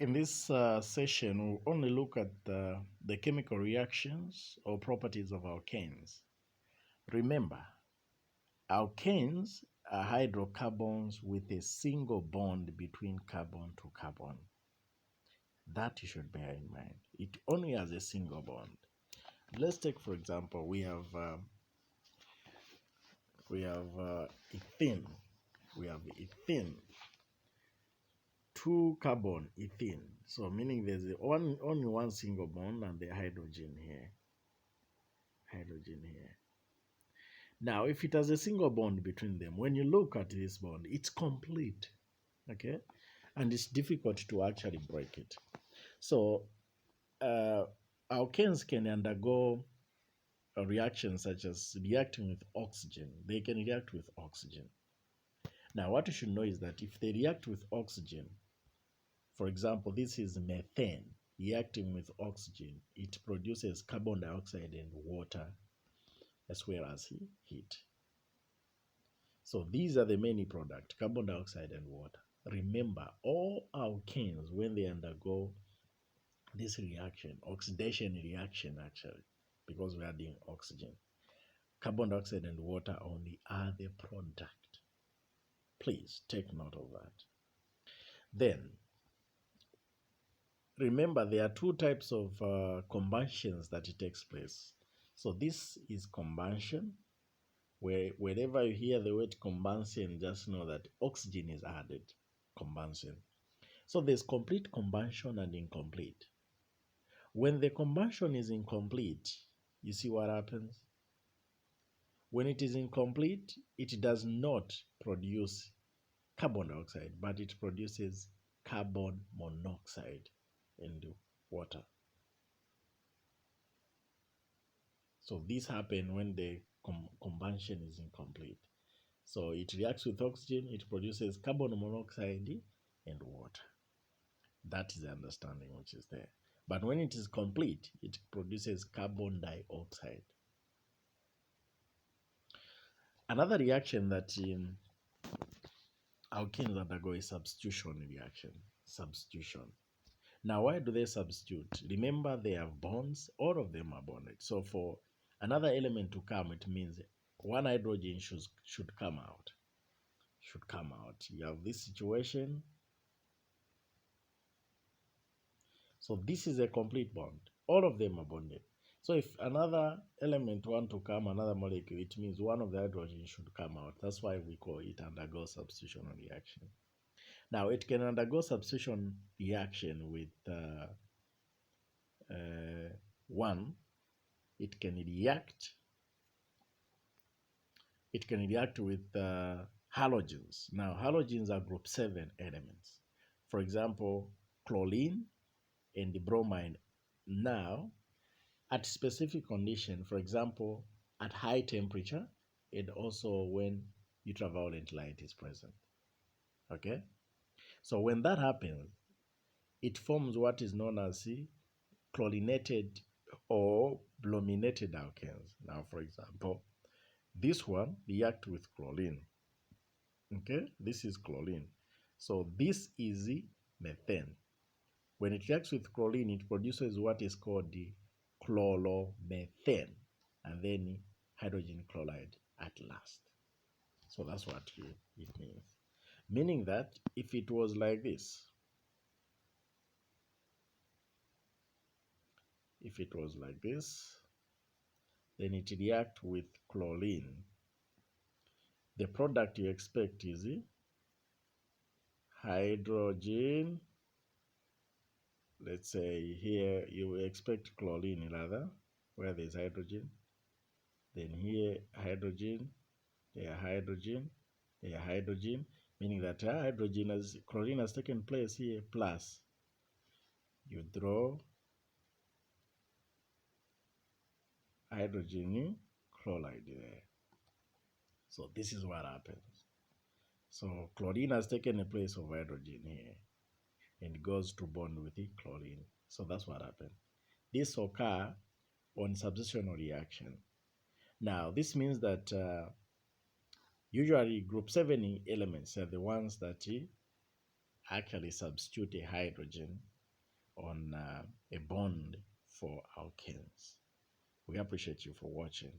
In this session, we'll only look at the chemical reactions or properties of alkanes. Remember, alkanes are hydrocarbons with a single bond between carbon to carbon. That you should bear in mind. It only has a single bond. Let's take, for example, we have ethene. We have ethene, two carbon ethene. So meaning there's only one single bond and the hydrogen here. Now, if it has a single bond between them, when you look at this bond, it's complete, okay? And it's difficult to actually break it. So, alkanes can undergo a reaction such as reacting with oxygen. They can react with oxygen. Now, what you should know is that if they react with oxygen, for example, this is methane reacting with oxygen, it produces carbon dioxide and water as well as heat. So these are the many products, carbon dioxide and water. Remember, all alkanes, when they undergo this reaction, oxidation reaction actually, because we are adding oxygen, carbon dioxide and water only are the product. Please take note of that. Then, remember there are two types of combustions that it takes place. So this is combustion. Wherever you hear the word combustion, just know that oxygen is added. Combustion. So there's complete combustion and incomplete. When the combustion is incomplete, you see what happens? When it is incomplete, it does not produce carbon dioxide, but it produces carbon monoxide and water. So this happens when the combustion is incomplete. So it reacts with oxygen, it produces carbon monoxide and water. That is the understanding which is there. But when it is complete, it produces carbon dioxide. Another reaction that alkanes undergo is substitution reaction. Substitution. Now, why do they substitute? Remember, they have bonds. All of them are bonded. So for another element to come, it means one hydrogen should come out. Should come out. You have this situation. So this is a complete bond. All of them are bonded. So if another element want to come, another molecule, it means one of the hydrogen should come out. That's why we call it undergo substitution reaction. Now it can undergo substitution reaction with one. It can react with halogens. Now halogens are group 7 elements. For example, chlorine and the bromine. Now at specific condition, for example, at high temperature and also when ultraviolet light is present. Okay? So when that happens, it forms what is known as chlorinated or brominated alkanes. Now, for example, this one reacts with chlorine. Okay? This is chlorine. So this is methane. When it reacts with chlorine, it produces what is called the chloromethane, and then hydrogen chloride at last. So that's what it means. Meaning that if it was like this, then it reacts with chlorine. The product you expect is hydrogen. Let's say here you expect chlorine rather, where there's hydrogen. Then here hydrogen, there hydrogen, meaning that chlorine has taken place here, plus you draw hydrogen chloride there. So this is what happens. So chlorine has taken the place of hydrogen here and goes to bond with the chlorine. So that's what happened. This occurs on substitution reaction. Now this means that usually group 7 elements are the ones that actually substitute a hydrogen on a bond for alkanes. We appreciate you for watching.